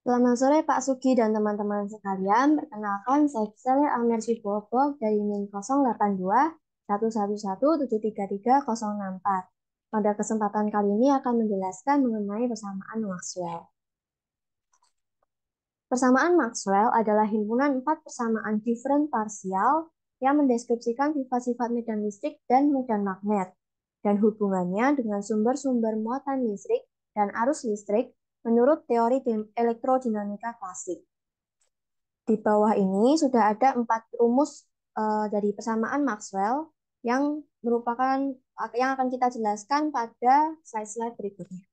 Selamat sore Pak Sugi dan teman-teman sekalian. Perkenalkan, saya Giselle Amersi Bobok dari NIM 082 111733064. Pada kesempatan kali ini akan menjelaskan mengenai persamaan Maxwell. Persamaan Maxwell adalah himpunan 4 persamaan different parsial yang mendeskripsikan sifat-sifat medan listrik dan medan magnet, dan hubungannya dengan sumber-sumber muatan listrik dan arus listrik menurut teori elektrodinamika klasik. Di bawah ini sudah ada 4 rumus dari persamaan Maxwell yang merupakan yang akan kita jelaskan pada slide-slide berikutnya.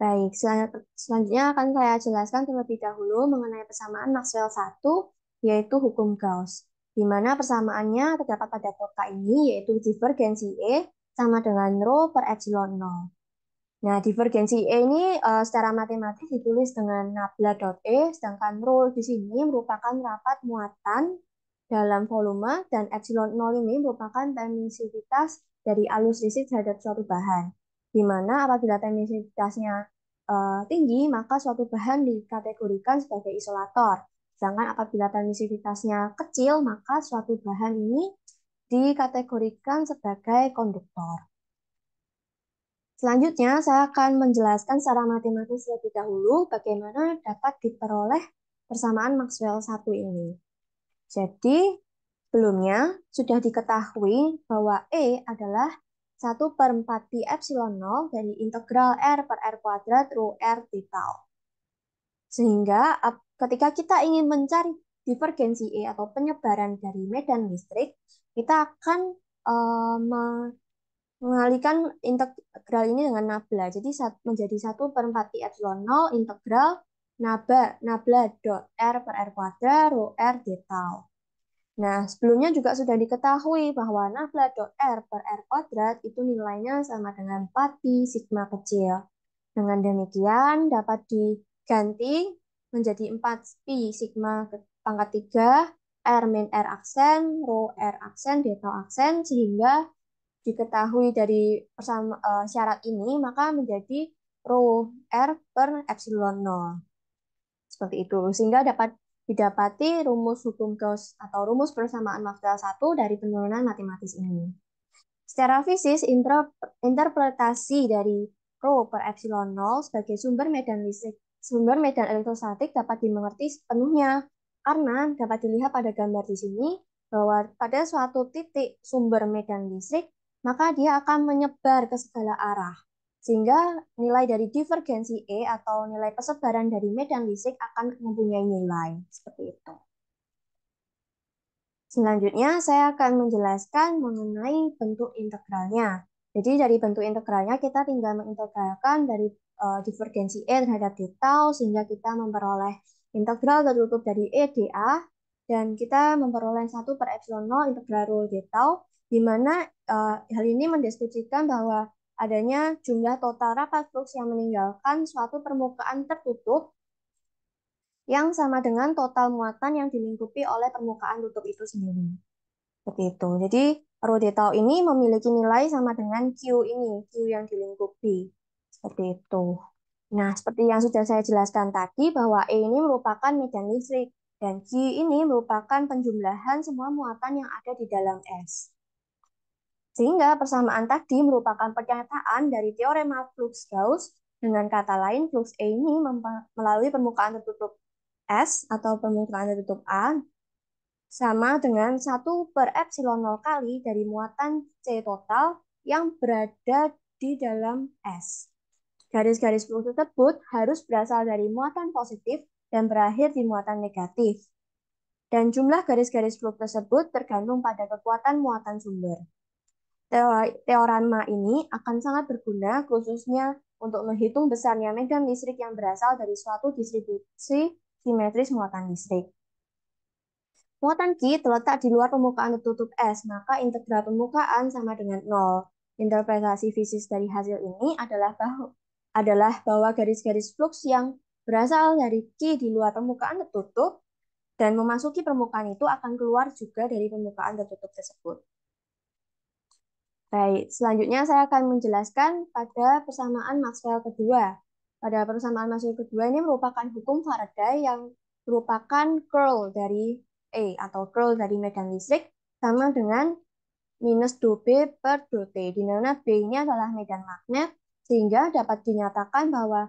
Baik, selanjutnya akan saya jelaskan terlebih dahulu mengenai persamaan Maxwell 1, yaitu hukum Gauss, di mana persamaannya terdapat pada kota ini, yaitu divergensi E sama dengan rho per epsilon 0. Nah, divergensi E ini secara matematis ditulis dengan nabla dot E, sedangkan rho di sini merupakan rapat muatan dalam volume, dan epsilon 0 ini merupakan permisivitas dari arus listrik terhadap suatu bahan. Di mana apabila emisivitasnya tinggi, maka suatu bahan dikategorikan sebagai isolator. Sedangkan apabila emisivitasnya kecil, maka suatu bahan ini dikategorikan sebagai konduktor. Selanjutnya, saya akan menjelaskan secara matematis lebih dahulu bagaimana dapat diperoleh persamaan Maxwell 1 ini. Jadi, sebelumnya sudah diketahui bahwa E adalah 1/4 pi epsilon 0 dari integral R per R kuadrat rho R d tau. Sehingga ketika kita ingin mencari divergensi E atau penyebaran dari medan listrik, kita akan mengalihkan integral ini dengan nabla. Jadi menjadi 1/4 pi epsilon 0 integral nabla dot R per R kuadrat rho R d tau. Nah, sebelumnya juga sudah diketahui bahwa nabla dot R per R kuadrat itu nilainya sama dengan 4 pi sigma kecil. Dengan demikian dapat diganti menjadi 4 pi sigma pangkat 3 R min R aksen, rho R aksen, d tau aksen, sehingga diketahui dari syarat ini, maka menjadi rho R per epsilon 0. Seperti itu, sehingga dapat didapati rumus hukum Gauss atau rumus persamaan Maxwell 1 dari penurunan matematis ini. Secara fisis, interpretasi dari rho per epsilon 0 sebagai sumber medan listrik, sumber medan elektrostatik dapat dimengerti sepenuhnya, karena dapat dilihat pada gambar di sini bahwa pada suatu titik sumber medan listrik, maka dia akan menyebar ke segala arah. Sehingga nilai dari divergensi E atau nilai persebaran dari medan listrik akan mempunyai nilai. Seperti itu. Selanjutnya, saya akan menjelaskan mengenai bentuk integralnya. Jadi dari bentuk integralnya kita tinggal mengintegralkan dari divergensi E terhadap d tau, sehingga kita memperoleh integral tertutup dari E dA, dan kita memperoleh 1 per epsilon 0 integral rho d tau, di mana hal ini mendeskripsikan bahwa adanya jumlah total rapat flux yang meninggalkan suatu permukaan tertutup yang sama dengan total muatan yang dilingkupi oleh permukaan tutup itu sendiri. Seperti itu. Jadi, rho d tau ini memiliki nilai sama dengan Q ini, Q yang dilingkupi. Seperti itu. Nah, seperti yang sudah saya jelaskan tadi, bahwa E ini merupakan medan listrik, dan Q ini merupakan penjumlahan semua muatan yang ada di dalam S. Sehingga persamaan tadi merupakan pernyataan dari teorema flux Gauss, dengan kata lain flux E ini melalui permukaan tertutup S atau permukaan tertutup A sama dengan 1 per epsilon 0 kali dari muatan C total yang berada di dalam S. Garis-garis flux tersebut harus berasal dari muatan positif dan berakhir di muatan negatif. Dan jumlah garis-garis flux tersebut tergantung pada kekuatan muatan sumber. Teorema ini akan sangat berguna khususnya untuk menghitung besarnya medan listrik yang berasal dari suatu distribusi simetris muatan listrik. Muatan Q terletak di luar permukaan tertutup S, maka integral permukaan sama dengan 0. Interpretasi fisis dari hasil ini adalah bahwa garis-garis flux yang berasal dari Q di luar permukaan tertutup dan memasuki permukaan itu akan keluar juga dari permukaan tertutup tersebut. Baik, selanjutnya saya akan menjelaskan pada persamaan Maxwell kedua. Pada persamaan Maxwell kedua ini merupakan hukum Faraday yang merupakan curl dari E atau curl dari medan listrik sama dengan minus dou B per dou T, di mana B ini adalah medan magnet, sehingga dapat dinyatakan bahwa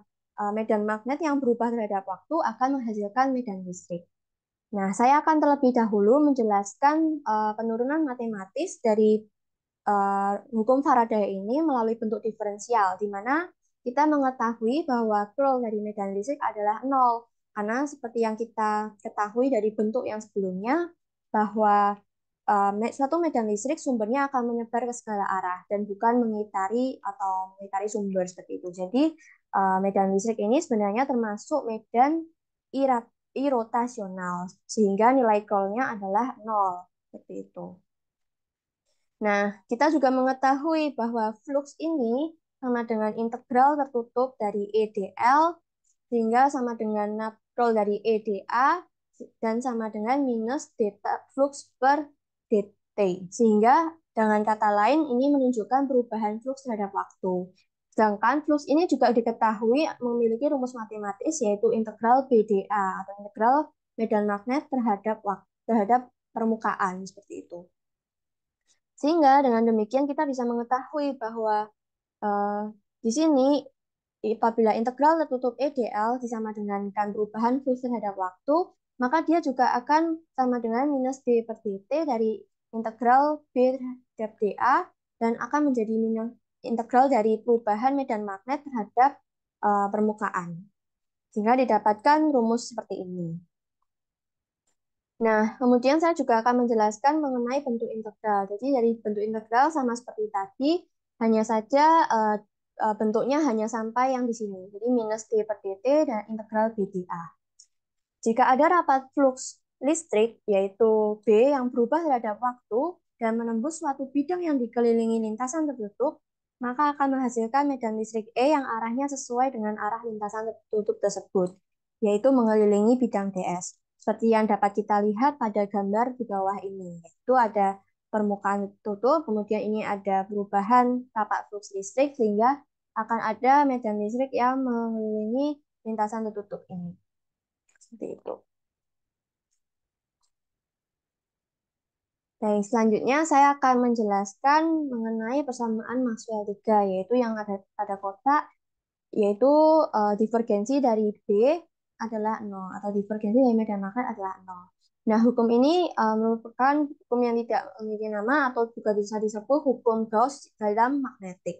medan magnet yang berubah terhadap waktu akan menghasilkan medan listrik. Nah, saya akan terlebih dahulu menjelaskan penurunan matematis dari hukum Faraday ini melalui bentuk diferensial, di mana kita mengetahui bahwa curl dari medan listrik adalah nol. Karena seperti yang kita ketahui dari bentuk yang sebelumnya, bahwa suatu medan listrik sumbernya akan menyebar ke segala arah dan bukan mengitari sumber seperti itu. Jadi medan listrik ini sebenarnya termasuk medan irotasional, sehingga nilai curl-nya adalah nol. Seperti itu. Nah, kita juga mengetahui bahwa flux ini sama dengan integral tertutup dari EdL, sehingga sama dengan natural dari EdA, dan sama dengan minus delta flux per dt. Sehingga dengan kata lain, ini menunjukkan perubahan flux terhadap waktu. Sedangkan flux ini juga diketahui memiliki rumus matematis, yaitu integral BdA, atau integral medan magnet terhadap permukaan, seperti itu. Sehingga dengan demikian kita bisa mengetahui bahwa uh, di sini apabila integral tertutup EdL disama dengan perubahan flux terhadap waktu, maka dia juga akan sama dengan minus d per dt dari integral b terhadap dA dan akan menjadi minus integral dari perubahan medan magnet terhadap permukaan. Sehingga didapatkan rumus seperti ini. Nah, kemudian saya juga akan menjelaskan mengenai bentuk integral. Jadi dari bentuk integral sama seperti tadi, hanya saja bentuknya hanya sampai yang di sini. Jadi minus d per dt dan integral b dA. Jika ada rapat flux listrik, yaitu B yang berubah terhadap waktu dan menembus suatu bidang yang dikelilingi lintasan tertutup, maka akan menghasilkan medan listrik E yang arahnya sesuai dengan arah lintasan tertutup tersebut, yaitu mengelilingi bidang ds. Seperti yang dapat kita lihat pada gambar di bawah ini, yaitu ada permukaan tutup, kemudian ini ada perubahan rapat flux listrik, sehingga akan ada medan listrik yang mengelilingi lintasan tertutup ini. Seperti itu. Baik, selanjutnya saya akan menjelaskan mengenai persamaan Maxwell 3, yaitu yang ada pada kotak, yaitu divergensi dari B adalah 0, atau divergensi dari medan magnet adalah 0. Nah, hukum ini merupakan hukum yang tidak memiliki nama atau juga bisa disebut hukum Gauss dalam magnetik.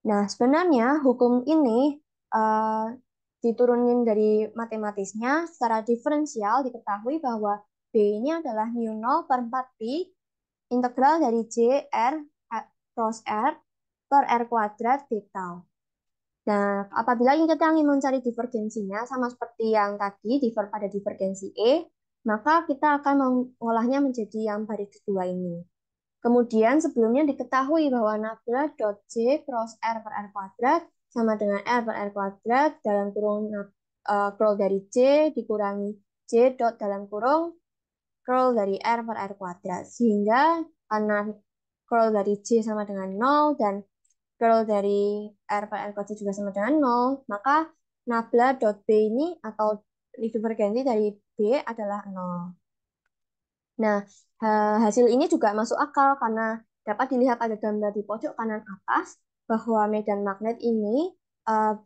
Nah, sebenarnya hukum ini uh, diturunin dari matematisnya secara diferensial diketahui bahwa B ini adalah mu 0 per 4 pi integral dari J R cross R per R kuadrat d tau. Nah, apabila kita ingin mencari divergensinya sama seperti yang tadi pada divergensi E, maka kita akan mengolahnya menjadi yang baris kedua ini. Kemudian sebelumnya diketahui bahwa nabla dot J cross R per R kuadrat sama dengan R per R kuadrat dalam kurung curl dari J dikurangi J dot dalam kurung curl dari R per R kuadrat. Sehingga karena curl dari J sama dengan 0 dan curl dari R per R kuadrat juga sama dengan 0, maka nabla dot B ini atau divergensi dari B adalah 0. Nah, hasil ini juga masuk akal karena dapat dilihat pada gambar di pojok kanan atas bahwa medan magnet ini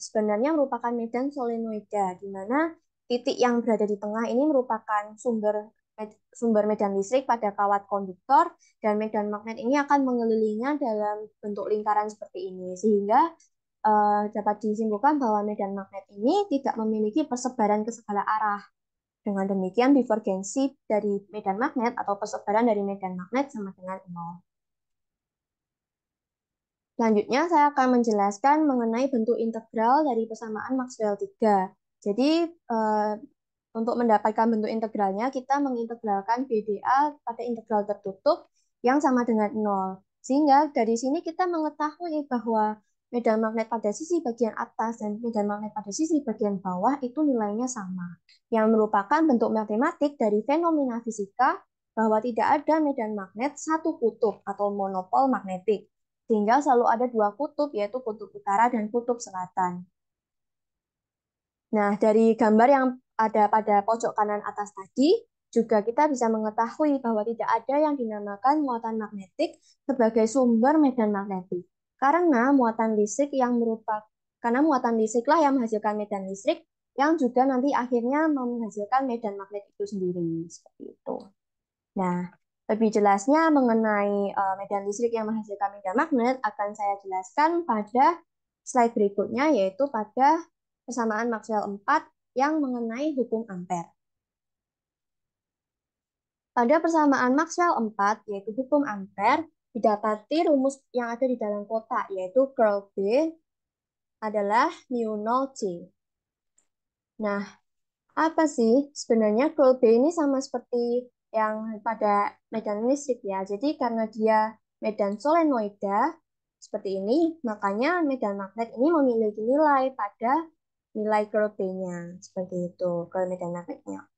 sebenarnya merupakan medan solenoida, di mana titik yang berada di tengah ini merupakan sumber medan listrik pada kawat konduktor, dan medan magnet ini akan mengelilinginya dalam bentuk lingkaran seperti ini, sehingga dapat disimpulkan bahwa medan magnet ini tidak memiliki persebaran ke segala arah. Dengan demikian, divergensi dari medan magnet atau persebaran dari medan magnet sama dengan 0. Selanjutnya, saya akan menjelaskan mengenai bentuk integral dari persamaan Maxwell 3. Jadi, untuk mendapatkan bentuk integralnya, kita mengintegralkan BdA pada integral tertutup yang sama dengan 0. Sehingga dari sini kita mengetahui bahwa medan magnet pada sisi bagian atas dan medan magnet pada sisi bagian bawah itu nilainya sama, yang merupakan bentuk matematik dari fenomena fisika bahwa tidak ada medan magnet satu kutub atau monopol magnetik. sehingga selalu ada dua kutub, yaitu kutub utara dan kutub selatan. Nah, dari gambar yang ada pada pojok kanan atas tadi, juga kita bisa mengetahui bahwa tidak ada yang dinamakan muatan magnetik sebagai sumber medan magnetik. Karena muatan listrik karena muatan listriklah yang menghasilkan medan listrik yang juga nanti akhirnya menghasilkan medan magnet itu sendiri. Seperti itu. Nah, lebih jelasnya mengenai medan listrik yang menghasilkan medan magnet akan saya jelaskan pada slide berikutnya, yaitu pada persamaan Maxwell 4 yang mengenai hukum Ampere. Pada persamaan Maxwell 4, yaitu hukum Ampere, didapati rumus yang ada di dalam kotak, yaitu curl B adalah mu 0 J. Nah, apa sih sebenarnya curl B ini sama seperti yang pada medan listrik ya. Jadi karena dia medan solenoida seperti ini, makanya medan magnet ini memiliki nilai pada nilai curl B-nya. Seperti itu, curl medan magnetnya.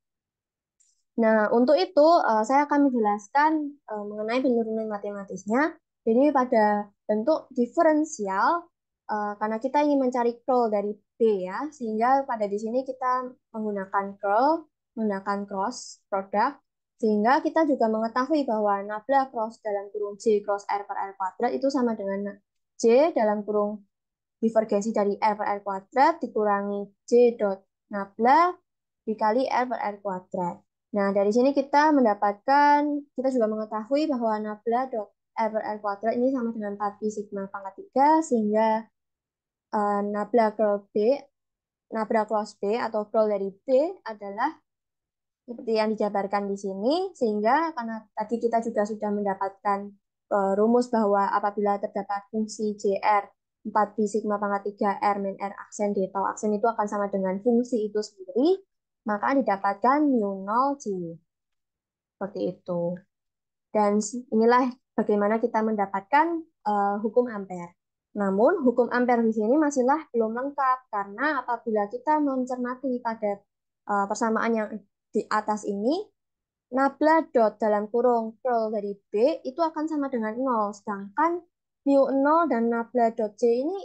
Nah, untuk itu saya akan menjelaskan mengenai penurunan matematisnya. Jadi pada bentuk diferensial, karena kita ingin mencari curl dari B ya, sehingga pada di sini kita menggunakan curl, menggunakan cross product, sehingga kita juga mengetahui bahwa nabla cross dalam kurung J cross R per R kuadrat itu sama dengan J dalam kurung divergensi dari R per R kuadrat dikurangi J dot nabla dikali R per R kuadrat. Nah, dari sini kita kita juga mengetahui bahwa nabla dot R per R kuadrat ini sama dengan 4pi sigma pangkat 3, sehingga nabla cross B atau curl dari B adalah seperti yang dijabarkan di sini, sehingga karena tadi kita juga sudah mendapatkan rumus bahwa apabila terdapat fungsi JR 4pi sigma pangkat 3 R min R aksen D tau aksen itu akan sama dengan fungsi itu sendiri, maka didapatkan mu 0 J. Seperti itu. Dan inilah bagaimana kita mendapatkan hukum Ampere. Namun, hukum Ampere di sini masihlah belum lengkap, karena apabila kita mencermati pada persamaan yang di atas ini, nabla dot dalam kurung curl dari B itu akan sama dengan 0, sedangkan mu 0 dan nabla dot J ini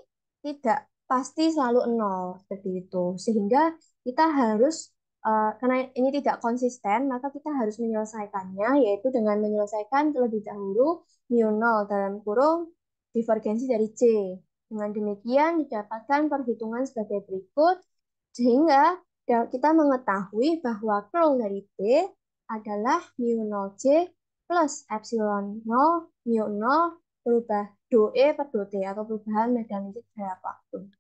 tidak pasti selalu 0, seperti itu. Sehingga kita harus, karena ini tidak konsisten, maka kita harus menyelesaikannya, yaitu dengan menyelesaikan terlebih dahulu mu 0 dalam kurung divergensi dari J. Dengan demikian didapatkan perhitungan sebagai berikut, sehingga kita mengetahui bahwa curl dari B adalah mu 0 J plus epsilon 0 mu 0 berubah do E per do T atau perubahan medan listrik terhadap waktu.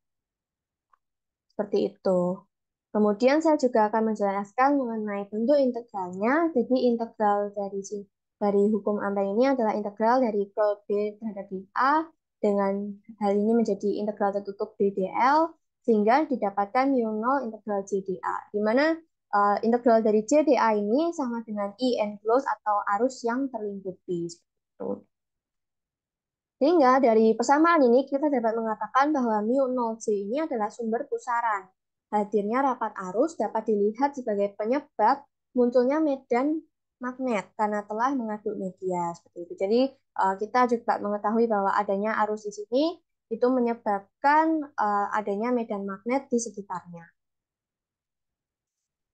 Seperti itu. Kemudian saya juga akan menjelaskan mengenai bentuk integralnya. Jadi integral dari hukum Ampere ini adalah integral dari curl B terhadap dA dengan hal ini menjadi integral tertutup BdL sehingga didapatkan mu 0 integral JdA, di mana integral dari JdA ini sama dengan I enclosed atau arus yang terlingkupi. Sehingga dari persamaan ini kita dapat mengatakan bahwa mu 0J ini adalah sumber pusaran. Hadirnya rapat arus dapat dilihat sebagai penyebab munculnya medan magnet karena telah mengaduk media seperti itu. Jadi kita juga mengetahui bahwa adanya arus di sini itu menyebabkan adanya medan magnet di sekitarnya.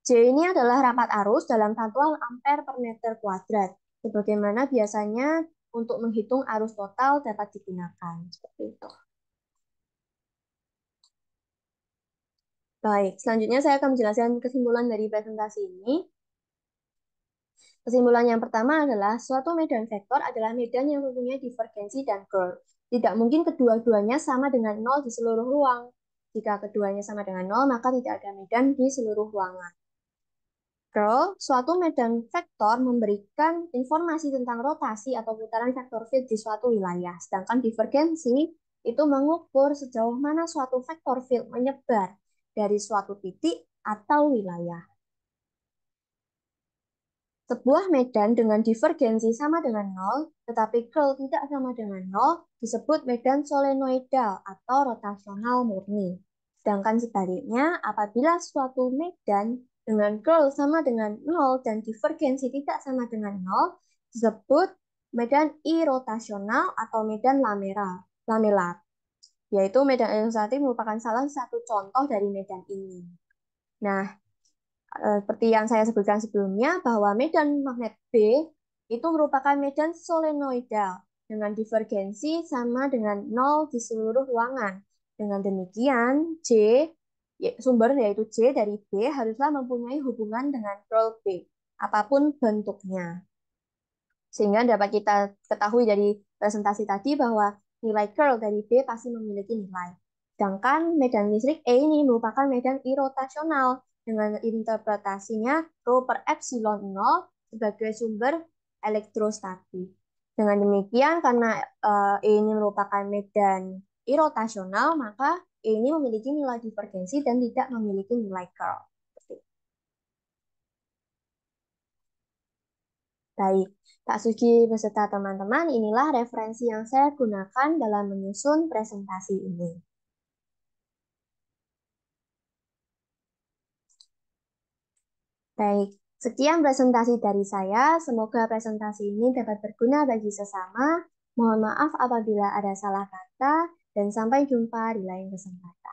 J ini adalah rapat arus dalam satuan ampere per meter kuadrat. Sebagaimana biasanya untuk menghitung arus total dapat digunakan. Seperti itu. Baik, selanjutnya saya akan menjelaskan kesimpulan dari presentasi ini. Kesimpulan yang pertama adalah suatu medan vektor adalah medan yang mempunyai divergensi dan curl. Tidak mungkin kedua-duanya sama dengan 0 di seluruh ruang. Jika keduanya sama dengan 0, maka tidak ada medan di seluruh ruangan. Curl, suatu medan vektor memberikan informasi tentang rotasi atau putaran vektor field di suatu wilayah. Sedangkan divergensi itu mengukur sejauh mana suatu vektor field menyebar dari suatu titik atau wilayah. Sebuah medan dengan divergensi sama dengan 0, tetapi curl tidak sama dengan 0, disebut medan solenoidal atau rotasional murni. Sedangkan sebaliknya, apabila suatu medan dengan curl sama dengan 0 dan divergensi tidak sama dengan 0, disebut medan irotasional atau medan lamelar, yaitu medan ilustratif merupakan salah satu contoh dari medan ini. Nah, seperti yang saya sebutkan sebelumnya, bahwa medan magnet B itu merupakan medan solenoidal dengan divergensi sama dengan 0 di seluruh ruangan. Dengan demikian, sumber yaitu J dari B haruslah mempunyai hubungan dengan curl B, apapun bentuknya. Sehingga dapat kita ketahui dari presentasi tadi bahwa nilai curl dari B pasti memiliki nilai. Sedangkan medan listrik E ini merupakan medan irotasional dengan interpretasinya rho per epsilon 0 sebagai sumber elektrostatik. Dengan demikian, karena E ini merupakan medan irotasional, maka E ini memiliki nilai divergensi dan tidak memiliki nilai curl. Baik, Kak Sugi beserta teman-teman, inilah referensi yang saya gunakan dalam menyusun presentasi ini. Baik, sekian presentasi dari saya. Semoga presentasi ini dapat berguna bagi sesama. Mohon maaf apabila ada salah kata, dan sampai jumpa di lain kesempatan.